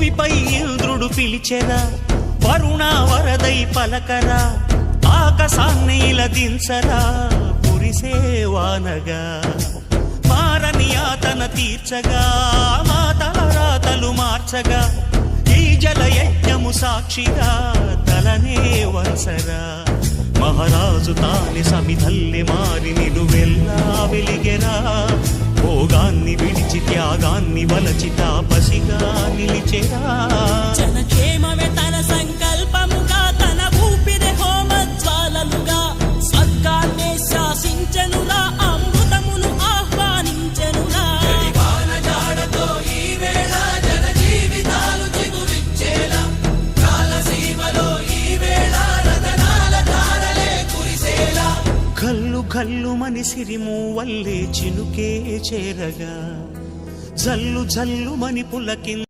భూమిపై ఇంద్రుడు పిలిచెరా, వరుణ వరదై పలకరా, ఆకాశాన్ని ఇలా దించరా కురిసేవానగా. మారని ఆతన తీర్చగా, మా తలరాతలు మార్చగా, ఈ జలయజ్ఞము సాక్షిగా తలనే వంచరా. మహారాజు తాని సమిధల్లి మారి నిలువెల్లా వెలిగెరా, భోగాన్ని విడిచి త్యాగాన్ని వలచి తాపసిగా నిలిచెరా. జనక్షేమమే తన సంకల్పముగా, తన ఊపిరి హోమజ్వాలలుగా, స్వర్గాన్నే శాసించెనురా, అమృతమును ఆహ్వానించెనురా. కల్లు కల్లు మని సిరిము వల్లే చినుకే చేరగా, జల్లు జల్లు మని పులకింద